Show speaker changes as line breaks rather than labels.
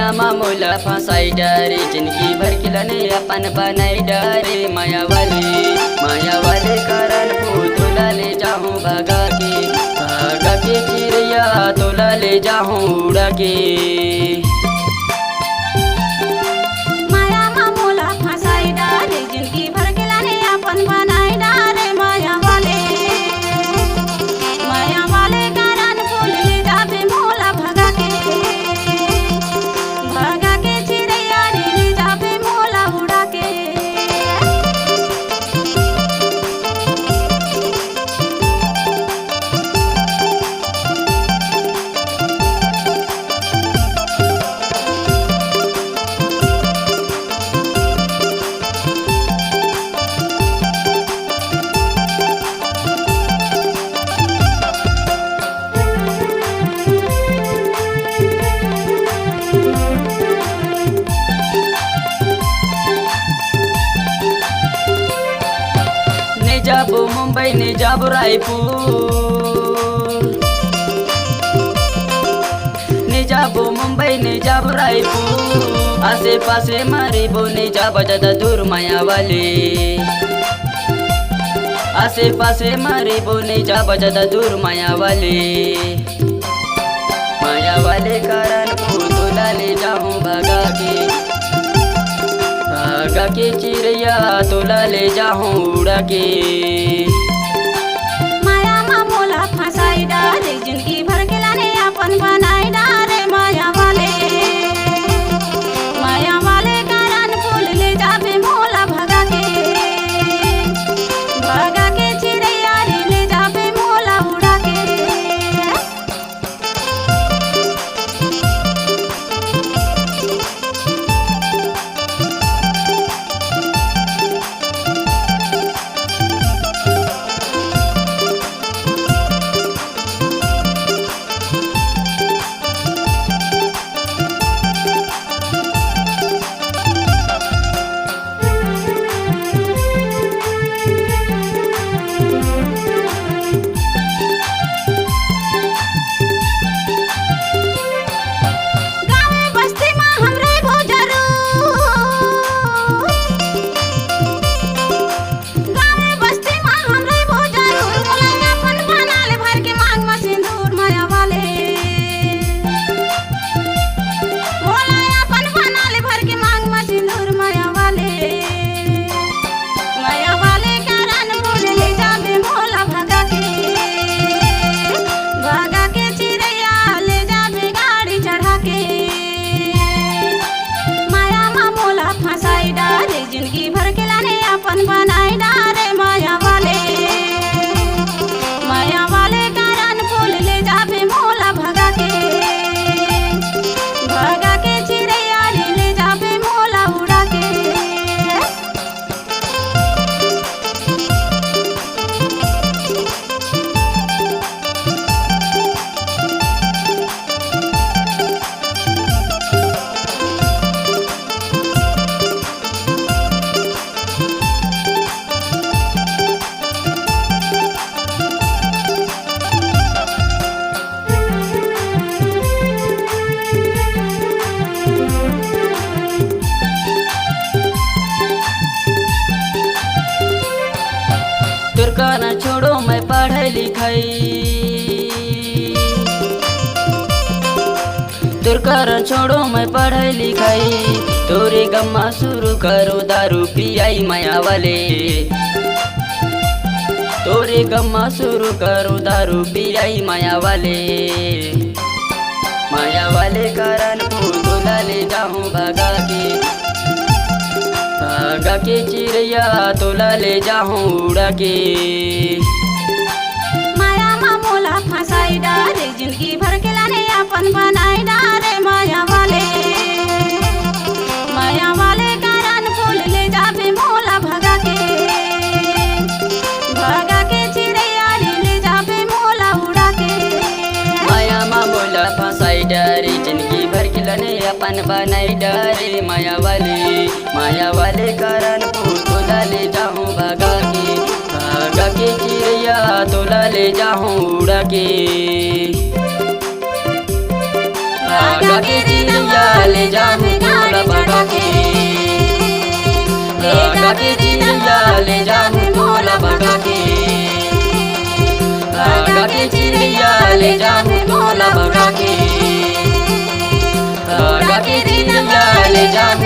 माया मामूला फंसाई डरे जिंदगी भर खिलने अपन बनाई डरे माया वाले कारण पुतला ले जाऊं भगा के चिड़िया तोला ले जाऊं उड़ा के।
माया मामूला फंसाई डारे जिंदगी भर खिलने अपन बनाई डारे माया वाले कारण फूल ले जाबे मोला भगा के चिड़िया ले जाबे मोला उड़ा के।
जाबो मुंबई ने जाबो रायपुर ने जाबो मुंबई ने जाबो रायपुर आसे पासे मारे बो ने जाबो ज्यादा दूर माया वाले आसे पासे मारे बो ने जाबो ज्यादा दूर माया वाले कारण पुतला ले जाऊं भगा के चिड़िया तोला ले जाऊं उड़ा के।
माया मामूला फंसाई डारे जिंदगी भर खिलने अपन बनाई डारे माया वाले कारण फूल ले जाबे मोला भगा के चिड़िया ले जाबे मोला उड़ा के। जिंदगी भर खिलने अपन बनाई डारे माया वाले कारण फूल ले जाबे मोला भगा के चिड़िया ले जाबे मोला उड़ा के।
तुरकाना छोड़ो मैं पढ़ाई लिखाई तुरकाना छोड़ो मैं पढ़ाई लिखाई तोरे गम्मा शुरू करो दारू पियाई माया वाले तोरे गम्मा शुरू करो दारू पियाई माया वाले कारण पुतला ले जाऊं भगा के चिड़िया तोला ले जाऊं उड़ा के।
माया मामूला फंसाई डारे जिंदगी भर खिलने अपन बनाई डारे माया वाले कारण फूल ले जाबे मोला भगा के चिड़िया ले जाबे मोला उड़ा के।
माया मामूला फंसाई डरे जिंदगी भर खिलने अपन बनाई डरे माया वाले कारण पुतला ले जाऊं भगा के चिड़िया तोला ले जाऊं उड़ा के। भागा के चिड़िया ले जाऊं तोला भगा के, भागा के चिड़िया ले जाऊं तोला भगा के, भागा के चिड़िया ले जाऊं तोला भगा के, भागा के चिड़िया ले जाऊं